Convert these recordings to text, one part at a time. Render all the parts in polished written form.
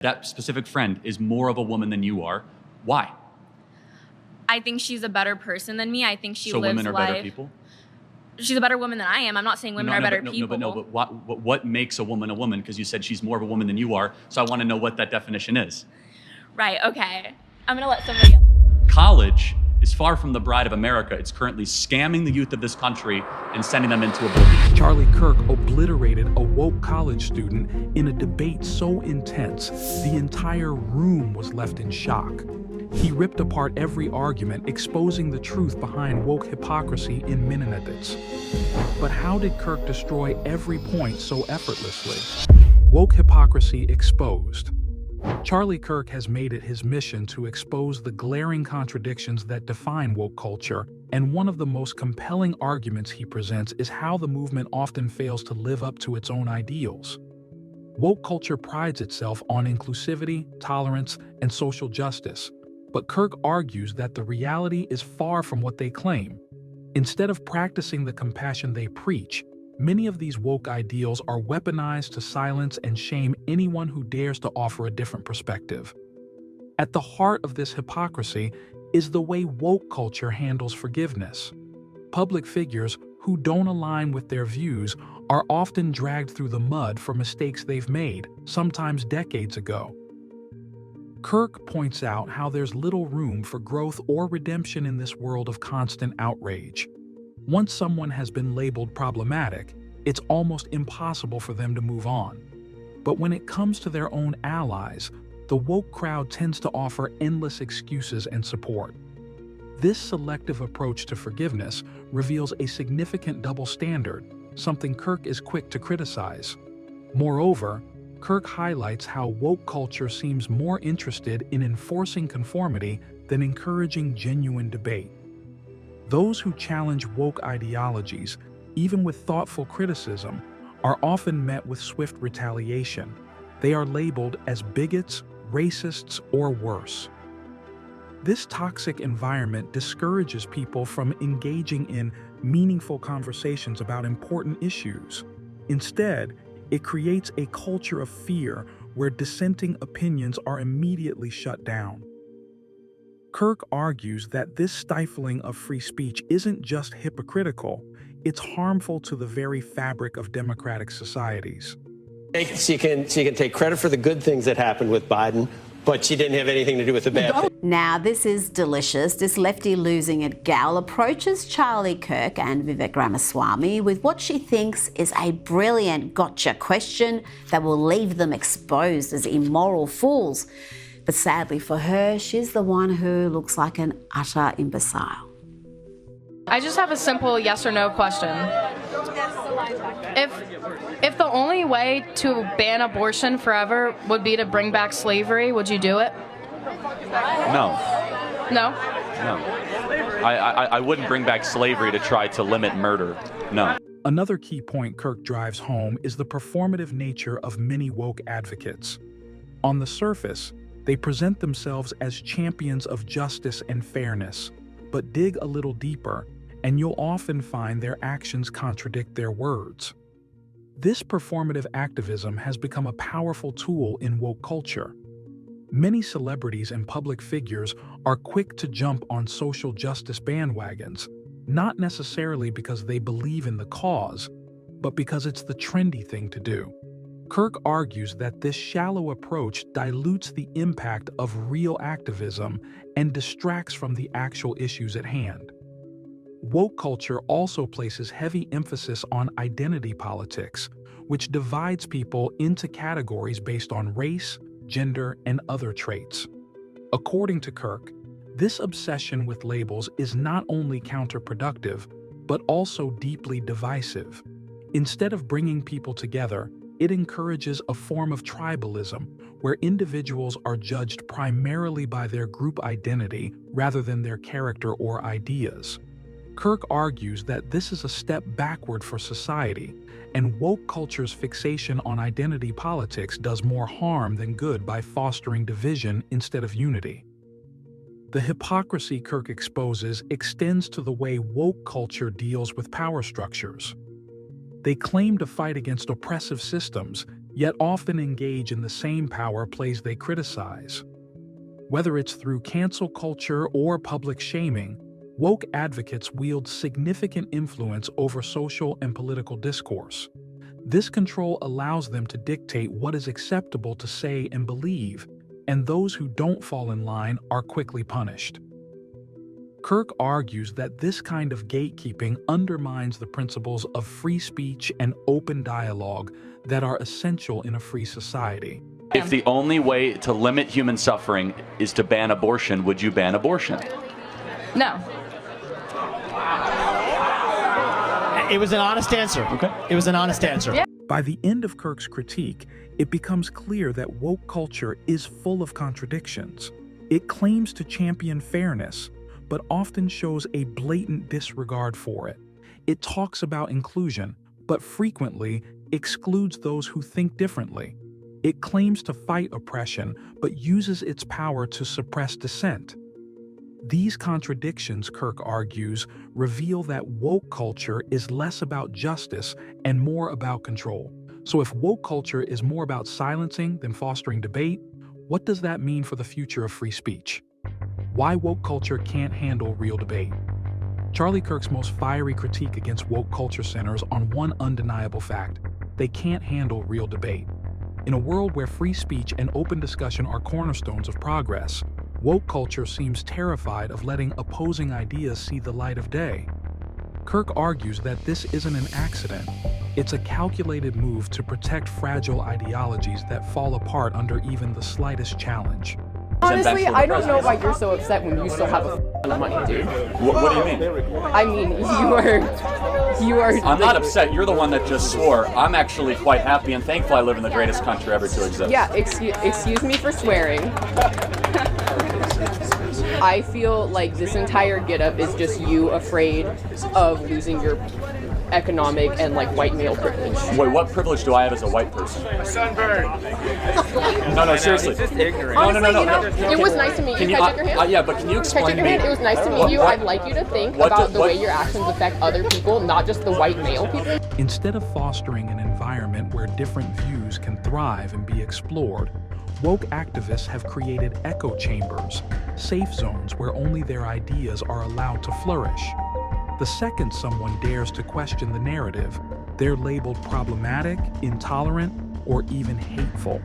That specific friend is more of a woman than you are. Why? I think she's a better person than me. I think she So lives women are life. better people? She's a better woman than I am. I'm not saying women are better people. But what makes a woman? Because you said she's more of a woman than you are. So I want to know what that definition is. Right, okay. I'm gonna let somebody else. College is far from the bride of America. It's currently scamming the youth of this country and sending them into oblivion. Charlie Kirk obliterated a woke college student in a debate so intense, the entire room was left in shock. He ripped apart every argument, exposing the truth behind woke hypocrisy in minutes. But how did Kirk destroy every point so effortlessly? Woke hypocrisy exposed. Charlie Kirk has made it his mission to expose the glaring contradictions that define woke culture, and one of the most compelling arguments he presents is how the movement often fails to live up to its own ideals. Woke culture prides itself on inclusivity, tolerance, and social justice, but Kirk argues that the reality is far from what they claim. Instead of practicing the compassion they preach, many of these woke ideals are weaponized to silence and shame anyone who dares to offer a different perspective. At the heart of this hypocrisy is the way woke culture handles forgiveness. Public figures who don't align with their views are often dragged through the mud for mistakes they've made, sometimes decades ago. Kirk points out how there's little room for growth or redemption in this world of constant outrage. Once someone has been labeled problematic, it's almost impossible for them to move on. But when it comes to their own allies, the woke crowd tends to offer endless excuses and support. This selective approach to forgiveness reveals a significant double standard, something Kirk is quick to criticize. Moreover, Kirk highlights how woke culture seems more interested in enforcing conformity than encouraging genuine debate. Those who challenge woke ideologies, even with thoughtful criticism, are often met with swift retaliation. They are labeled as bigots, racists, or worse. This toxic environment discourages people from engaging in meaningful conversations about important issues. Instead, it creates a culture of fear where dissenting opinions are immediately shut down. Kirk argues that this stifling of free speech isn't just hypocritical, it's harmful to the very fabric of democratic societies. She can take credit for the good things that happened with Biden, but she didn't have anything to do with the bad things. Now, this is delicious. This lefty losing it gal approaches Charlie Kirk and Vivek Ramaswamy with what she thinks is a brilliant gotcha question that will leave them exposed as immoral fools. But sadly for her, she's the one who looks like an utter imbecile. I just have a simple yes or no question. If the only way to ban abortion forever would be to bring back slavery, would you do it? No. No? No. I wouldn't bring back slavery to try to limit murder. No. Another key point Kirk drives home is the performative nature of many woke advocates. On the surface, they present themselves as champions of justice and fairness, but dig a little deeper, and you'll often find their actions contradict their words. This performative activism has become a powerful tool in woke culture. Many celebrities and public figures are quick to jump on social justice bandwagons, not necessarily because they believe in the cause, but because it's the trendy thing to do. Kirk argues that this shallow approach dilutes the impact of real activism and distracts from the actual issues at hand. Woke culture also places heavy emphasis on identity politics, which divides people into categories based on race, gender, and other traits. According to Kirk, this obsession with labels is not only counterproductive, but also deeply divisive. Instead of bringing people together, it encourages a form of tribalism where individuals are judged primarily by their group identity rather than their character or ideas. Kirk argues that this is a step backward for society, and woke culture's fixation on identity politics does more harm than good by fostering division instead of unity. The hypocrisy Kirk exposes extends to the way woke culture deals with power structures. They claim to fight against oppressive systems, yet often engage in the same power plays they criticize. Whether it's through cancel culture or public shaming, woke advocates wield significant influence over social and political discourse. This control allows them to dictate what is acceptable to say and believe, and those who don't fall in line are quickly punished. Kirk argues that this kind of gatekeeping undermines the principles of free speech and open dialogue that are essential in a free society. If the only way to limit human suffering is to ban abortion, would you ban abortion? No. It was an honest answer. Okay. It was an honest answer. Yeah. By the end of Kirk's critique, it becomes clear that woke culture is full of contradictions. It claims to champion fairness, but often shows a blatant disregard for it. It talks about inclusion, but frequently excludes those who think differently. It claims to fight oppression, but uses its power to suppress dissent. These contradictions, Kirk argues, reveal that woke culture is less about justice and more about control. So if woke culture is more about silencing than fostering debate, what does that mean for the future of free speech? Why woke culture can't handle real debate? Charlie Kirk's most fiery critique against woke culture centers on one undeniable fact: they can't handle real debate. In a world where free speech and open discussion are cornerstones of progress, woke culture seems terrified of letting opposing ideas see the light of day. Kirk argues that this isn't an accident. It's a calculated move to protect fragile ideologies that fall apart under even the slightest challenge. Honestly, I don't know why you're so upset when you still have a ton of money, dude. What do you mean? I mean, you are. I'm not upset. You're the one that just swore. I'm actually quite happy and thankful I live in the greatest country ever to exist. Yeah, excuse me for swearing. I feel like this entire getup is just you afraid of losing your economic and like white male privilege. Wait, what privilege do I have as a white person? Sunburn. No, seriously. Honestly, no. It was nice to meet you. Can I shake your hand? Yeah, but can you explain Can I shake your hand? It was nice to meet you. I'd like you to think about the way your actions affect other people, not just the white male people. Instead of fostering an environment where different views can thrive and be explored, woke activists have created echo chambers, safe zones where only their ideas are allowed to flourish. The second someone dares to question the narrative, they're labeled problematic, intolerant, or even hateful.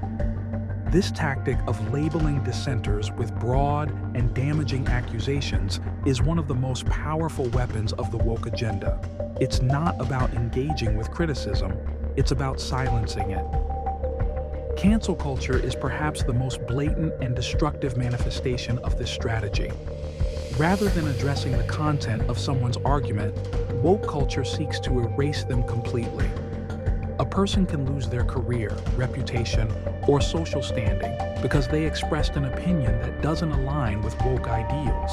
This tactic of labeling dissenters with broad and damaging accusations is one of the most powerful weapons of the woke agenda. It's not about engaging with criticism, it's about silencing it. Cancel culture is perhaps the most blatant and destructive manifestation of this strategy. Rather than addressing the content of someone's argument, woke culture seeks to erase them completely. A person can lose their career, reputation, or social standing because they expressed an opinion that doesn't align with woke ideals.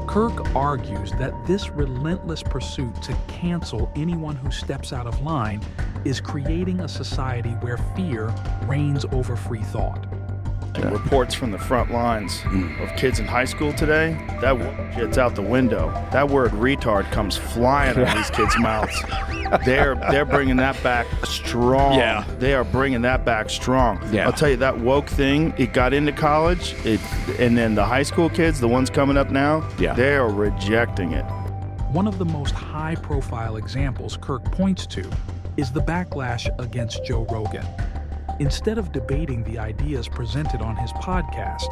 Kirk argues that this relentless pursuit to cancel anyone who steps out of line is creating a society where fear reigns over free thought. Reports from the front lines of kids in high school today, that shit's out the window. That word retard comes flying out of these kids' mouths. They're bringing that back strong. Yeah. They are bringing that back strong. Yeah. I'll tell you, that woke thing, it got into college, and then the high school kids, the ones coming up now, they are rejecting it. One of the most high-profile examples Kirk points to is the backlash against Joe Rogan. Instead of debating the ideas presented on his podcast,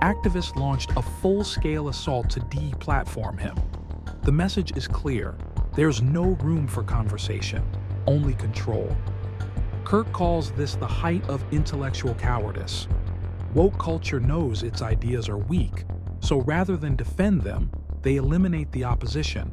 activists launched a full-scale assault to de-platform him. The message is clear. There's no room for conversation, only control. Kirk calls this the height of intellectual cowardice. Woke culture knows its ideas are weak, so rather than defend them, they eliminate the opposition.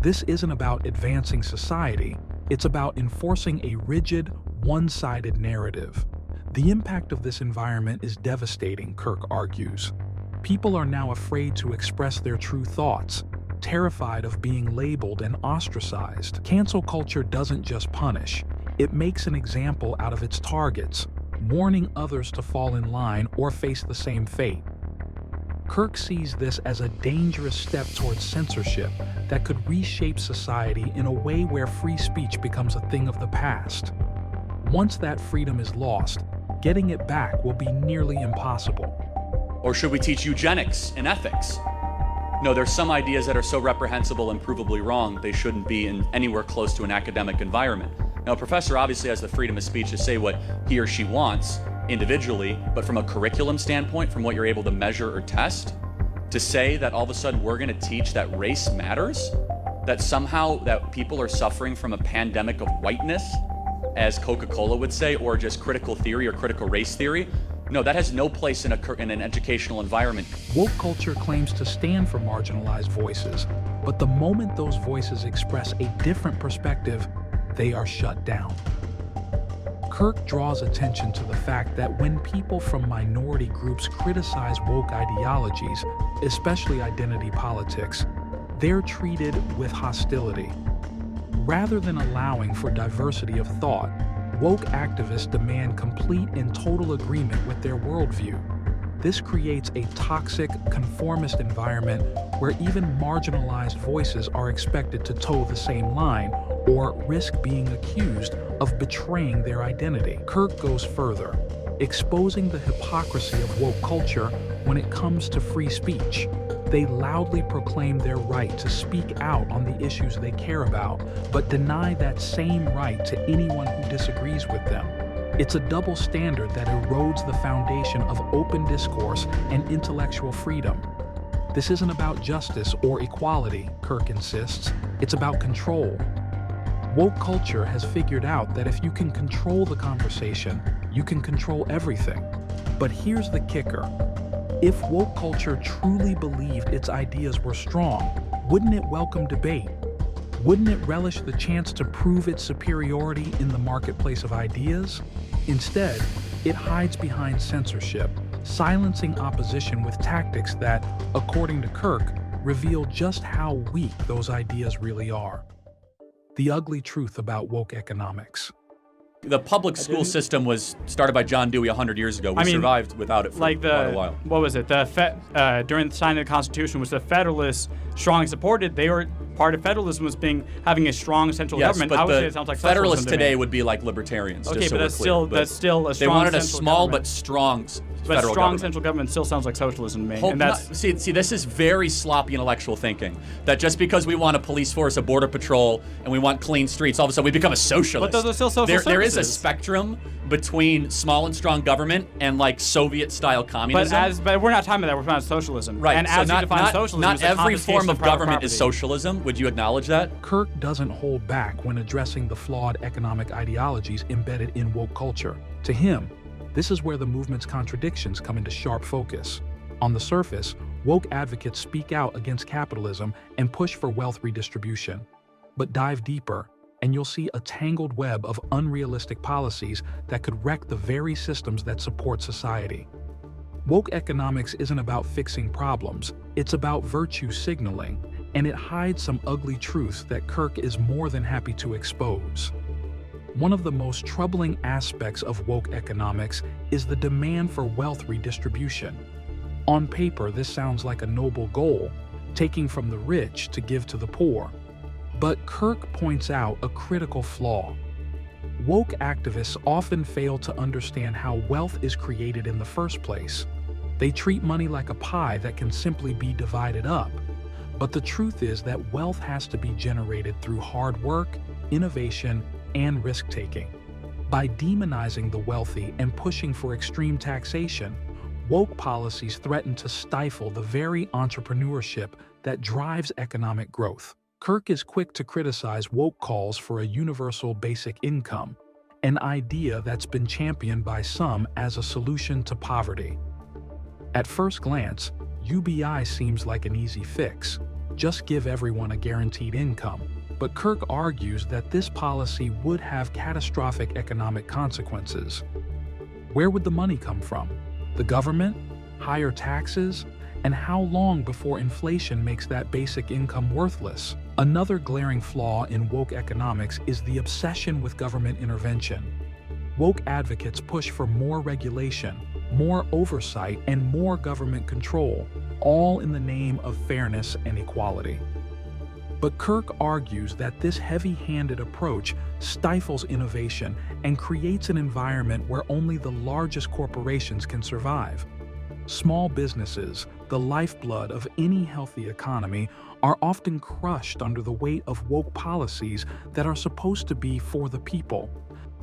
This isn't about advancing society, it's about enforcing a rigid, one-sided narrative. The impact of this environment is devastating, Kirk argues. People are now afraid to express their true thoughts, terrified of being labeled and ostracized. Cancel culture doesn't just punish, it makes an example out of its targets, warning others to fall in line or face the same fate. Kirk sees this as a dangerous step towards censorship that could reshape society in a way where free speech becomes a thing of the past. Once that freedom is lost, getting it back will be nearly impossible. Or should we teach eugenics and ethics? No, there's some ideas that are so reprehensible and provably wrong, they shouldn't be in anywhere close to an academic environment. Now, a professor obviously has the freedom of speech to say what he or she wants individually, but from a curriculum standpoint, from what you're able to measure or test, to say that all of a sudden we're going to teach that race matters, that somehow that people are suffering from a pandemic of whiteness, as Coca-Cola would say, or just critical theory or critical race theory, no, that has no place in an educational environment. Woke culture claims to stand for marginalized voices, but the moment those voices express a different perspective, they are shut down. Kirk draws attention to the fact that when people from minority groups criticize woke ideologies, especially identity politics, they're treated with hostility. Rather than allowing for diversity of thought, woke activists demand complete and total agreement with their worldview. This creates a toxic, conformist environment where even marginalized voices are expected to toe the same line or risk being accused of betraying their identity. Kirk goes further, exposing the hypocrisy of woke culture when it comes to free speech. They loudly proclaim their right to speak out on the issues they care about, but deny that same right to anyone who disagrees with them. It's a double standard that erodes the foundation of open discourse and intellectual freedom. This isn't about justice or equality, Kirk insists. It's about control. Woke culture has figured out that if you can control the conversation, you can control everything. But here's the kicker. If woke culture truly believed its ideas were strong, wouldn't it welcome debate? Wouldn't it relish the chance to prove its superiority in the marketplace of ideas? Instead, it hides behind censorship, silencing opposition with tactics that, according to Kirk, reveal just how weak those ideas really are. The ugly truth about woke economics. The public school system was started by John Dewey 100 years ago. We survived without it for quite a while. What was it? During the signing of the Constitution, was the Federalists strongly supported? They were part of federalism was having a strong central government. But I would say it sounds like Federalists today would be like libertarians. Okay, just so but that's still a strong. They wanted a central small government. but strong But federal strong government. central government still sounds like socialism to me. And that's see, this is very sloppy intellectual thinking. That just because we want a police force, a border patrol, and we want clean streets, all of a sudden we become a socialist. But those are still social There is a services. spectrum between small and strong government and like Soviet-style communism. But we're not talking about that. We're talking about socialism. Right. And so as you define socialism, not it's a every confiscation form of private government is property. socialism. Would you acknowledge that? Kirk doesn't hold back when addressing the flawed economic ideologies embedded in woke culture. To him, this is where the movement's contradictions come into sharp focus. On the surface, woke advocates speak out against capitalism and push for wealth redistribution. But dive deeper, and you'll see a tangled web of unrealistic policies that could wreck the very systems that support society. Woke economics isn't about fixing problems, it's about virtue signaling, and it hides some ugly truths that Kirk is more than happy to expose. One of the most troubling aspects of woke economics is the demand for wealth redistribution. On paper, this sounds like a noble goal, taking from the rich to give to the poor. But Kirk points out a critical flaw. Woke activists often fail to understand how wealth is created in the first place. They treat money like a pie that can simply be divided up. But the truth is that wealth has to be generated through hard work, innovation, and risk-taking. By demonizing the wealthy and pushing for extreme taxation, woke policies threaten to stifle the very entrepreneurship that drives economic growth. Kirk is quick to criticize woke calls for a universal basic income, an idea that's been championed by some as a solution to poverty. At first glance, UBI seems like an easy fix. Just give everyone a guaranteed income. But Kirk argues that this policy would have catastrophic economic consequences. Where would the money come from? The government? Higher taxes? And how long before inflation makes that basic income worthless? Another glaring flaw in woke economics is the obsession with government intervention. Woke advocates push for more regulation, more oversight, and more government control, all in the name of fairness and equality. But Kirk argues that this heavy-handed approach stifles innovation and creates an environment where only the largest corporations can survive. Small businesses, the lifeblood of any healthy economy, are often crushed under the weight of woke policies that are supposed to be for the people.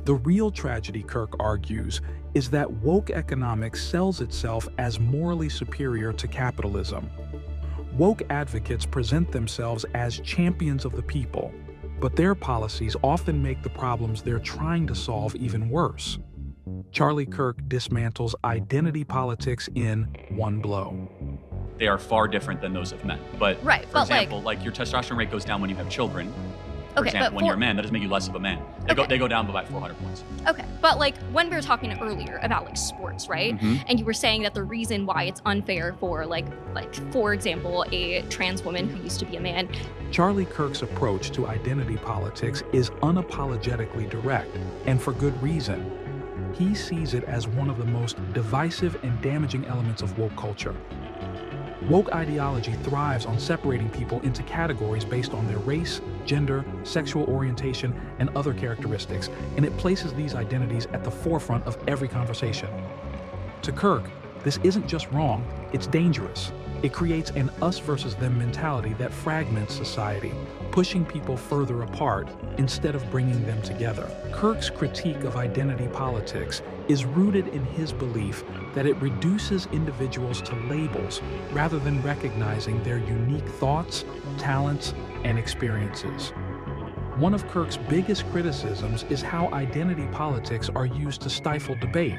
The real tragedy, Kirk argues, is that woke economics sells itself as morally superior to capitalism. Woke advocates present themselves as champions of the people, but their policies often make the problems they're trying to solve even worse. Charlie Kirk dismantles identity politics in one blow. They are far different than those of men. But, Right, for but, example, like your testosterone rate goes down when you have children. For Okay, example, but when you're a man, that doesn't make you less of a man. They go down by 400 points. Okay, but like when we were talking earlier about like sports, right? And you were saying that the reason why it's unfair for like for example, a trans woman who used to be a man. Charlie Kirk's approach to identity politics is unapologetically direct, and for good reason. He sees it as one of the most divisive and damaging elements of woke culture. Woke ideology thrives on separating people into categories based on their race, gender, sexual orientation, and other characteristics, and it places these identities at the forefront of every conversation. To Kirk, this isn't just wrong, it's dangerous. It creates an us versus them mentality that fragments society, pushing people further apart instead of bringing them together. Kirk's critique of identity politics is rooted in his belief that it reduces individuals to labels rather than recognizing their unique thoughts, talents, and experiences. One of Kirk's biggest criticisms is how identity politics are used to stifle debate.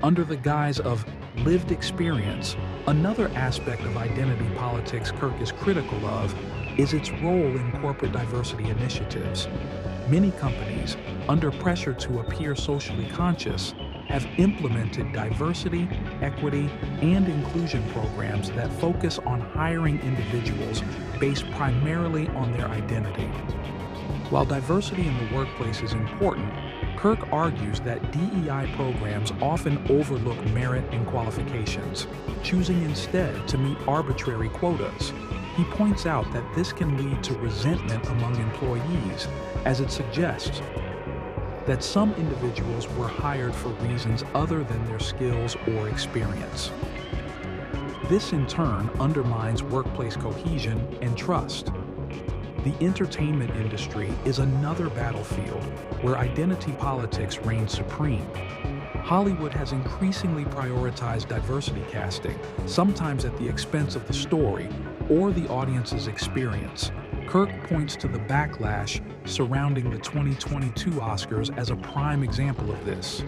Under the guise of lived experience, another aspect of identity politics Kirk is critical of is its role in corporate diversity initiatives. Many companies, under pressure to appear socially conscious, have implemented diversity, equity, and inclusion programs that focus on hiring individuals based primarily on their identity. While diversity in the workplace is important, Kirk argues that DEI programs often overlook merit and qualifications, choosing instead to meet arbitrary quotas. He points out that this can lead to resentment among employees, as it suggests that some individuals were hired for reasons other than their skills or experience. This in turn undermines workplace cohesion and trust. The entertainment industry is another battlefield where identity politics reign supreme. Hollywood has increasingly prioritized diversity casting, sometimes at the expense of the story or the audience's experience. Kirk points to the backlash surrounding the 2022 Oscars as a prime example of this.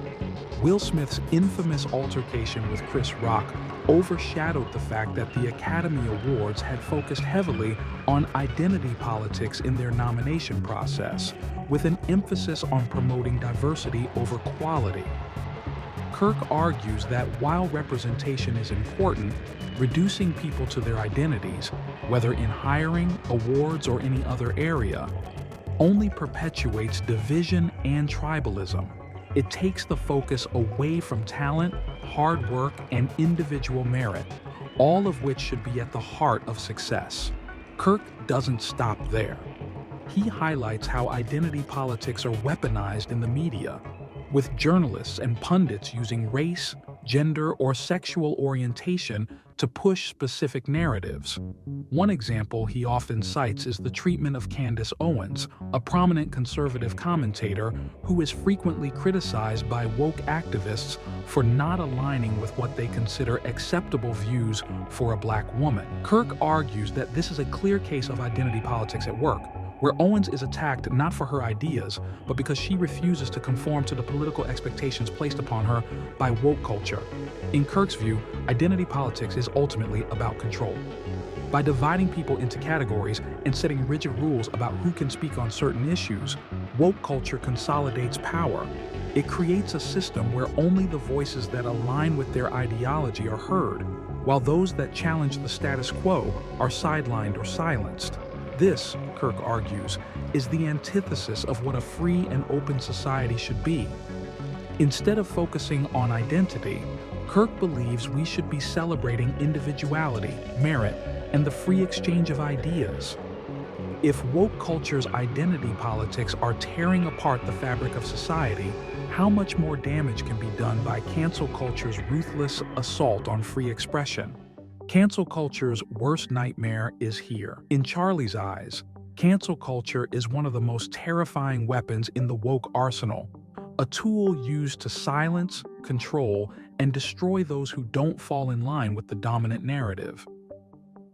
Will Smith's infamous altercation with Chris Rock overshadowed the fact that the Academy Awards had focused heavily on identity politics in their nomination process, with an emphasis on promoting diversity over quality. Kirk argues that while representation is important, reducing people to their identities, whether in hiring, awards, or any other area, only perpetuates division and tribalism. It takes the focus away from talent, hard work, and individual merit, all of which should be at the heart of success. Kirk doesn't stop there. He highlights how identity politics are weaponized in the media, with journalists and pundits using race, gender, or sexual orientation to push specific narratives. One example he often cites is the treatment of Candace Owens, a prominent conservative commentator who is frequently criticized by woke activists for not aligning with what they consider acceptable views for a black woman. Kirk argues that this is a clear case of identity politics at work, where Owens is attacked not for her ideas, but because she refuses to conform to the political expectations placed upon her by woke culture. In Kirk's view, identity politics is ultimately about control. By dividing people into categories and setting rigid rules about who can speak on certain issues, woke culture consolidates power. It creates a system where only the voices that align with their ideology are heard, while those that challenge the status quo are sidelined or silenced. This, Kirk argues, is the antithesis of what a free and open society should be. Instead of focusing on identity, Kirk believes we should be celebrating individuality, merit, and the free exchange of ideas. If woke culture's identity politics are tearing apart the fabric of society, how much more damage can be done by cancel culture's ruthless assault on free expression? Cancel culture's worst nightmare is here. In Charlie's eyes, cancel culture is one of the most terrifying weapons in the woke arsenal, a tool used to silence, control, and destroy those who don't fall in line with the dominant narrative.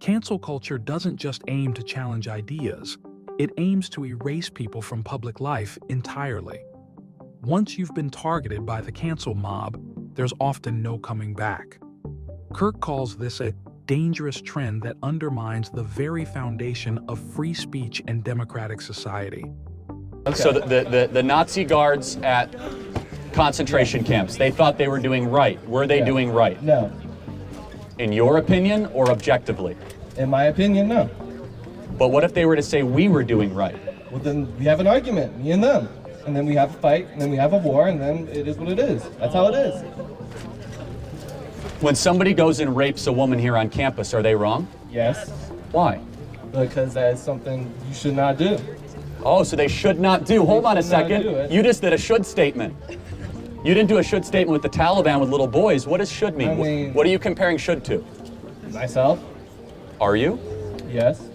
Cancel culture doesn't just aim to challenge ideas, it aims to erase people from public life entirely. Once you've been targeted by the cancel mob, there's often no coming back. Kirk calls this a dangerous trend that undermines the very foundation of free speech and democratic society. Okay. So the Nazi guards at concentration camps, they thought they were doing right. Were they doing right? No. In your opinion or objectively? In my opinion, no. But what if they were to say we were doing right? Well, then we have an argument, me and them. And then we have a fight, and then we have a war, and then it is what it is. That's how it is. When somebody goes and rapes a woman here on campus, are they wrong? Yes. Why? Because that is something you should not do. Oh, so they should not do. Hold on a second. You just did a should statement. You didn't do a should statement with the Taliban with little boys. What does should mean? I mean, what are you comparing should to? Myself. Are you? Yes.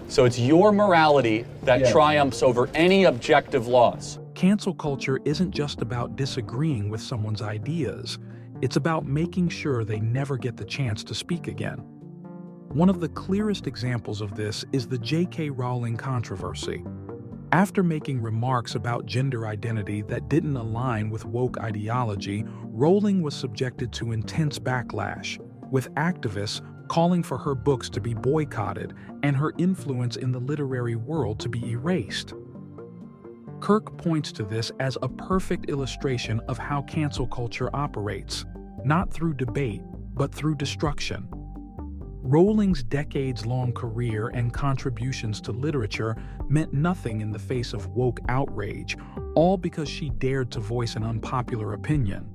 So it's your morality that Yes. triumphs over any objective laws. Cancel culture isn't just about disagreeing with someone's ideas. It's about making sure they never get the chance to speak again. One of the clearest examples of this is the J.K. Rowling controversy. After making remarks about gender identity that didn't align with woke ideology, Rowling was subjected to intense backlash, with activists calling for her books to be boycotted and her influence in the literary world to be erased. Kirk points to this as a perfect illustration of how cancel culture operates, not through debate, but through destruction. Rowling's decades-long career and contributions to literature meant nothing in the face of woke outrage, all because she dared to voice an unpopular opinion.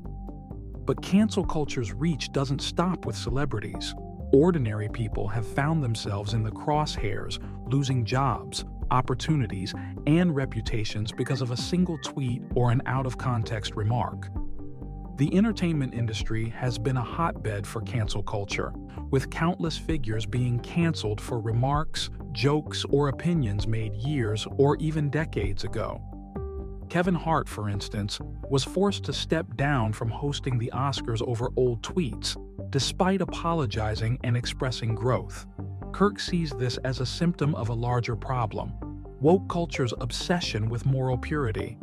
But cancel culture's reach doesn't stop with celebrities. Ordinary people have found themselves in the crosshairs, losing jobs, opportunities, and reputations because of a single tweet or an out-of-context remark. The entertainment industry has been a hotbed for cancel culture, with countless figures being canceled for remarks, jokes, or opinions made years or even decades ago. Kevin Hart, for instance, was forced to step down from hosting the Oscars over old tweets, despite apologizing and expressing growth. Kirk sees this as a symptom of a larger problem: woke culture's obsession with moral purity.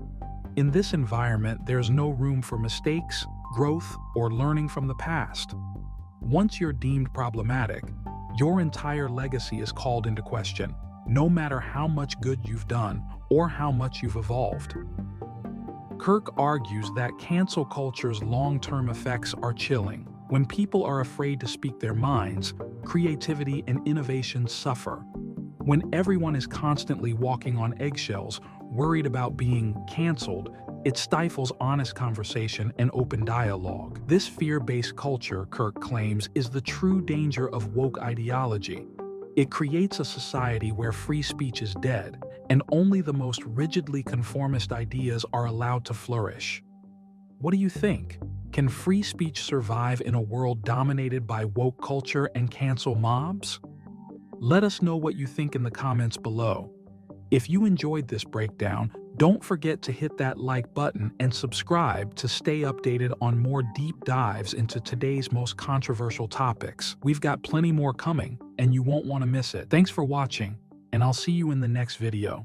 In this environment, there's no room for mistakes, growth, or learning from the past. Once you're deemed problematic, your entire legacy is called into question, no matter how much good you've done or how much you've evolved. Kirk argues that cancel culture's long-term effects are chilling. When people are afraid to speak their minds, creativity and innovation suffer. When everyone is constantly walking on eggshells, worried about being canceled, it stifles honest conversation and open dialogue. This fear-based culture, Kirk claims, is the true danger of woke ideology. It creates a society where free speech is dead, and only the most rigidly conformist ideas are allowed to flourish. What do you think? Can free speech survive in a world dominated by woke culture and cancel mobs? Let us know what you think in the comments below. If you enjoyed this breakdown, don't forget to hit that like button and subscribe to stay updated on more deep dives into today's most controversial topics. We've got plenty more coming, and you won't want to miss it. Thanks for watching, and I'll see you in the next video.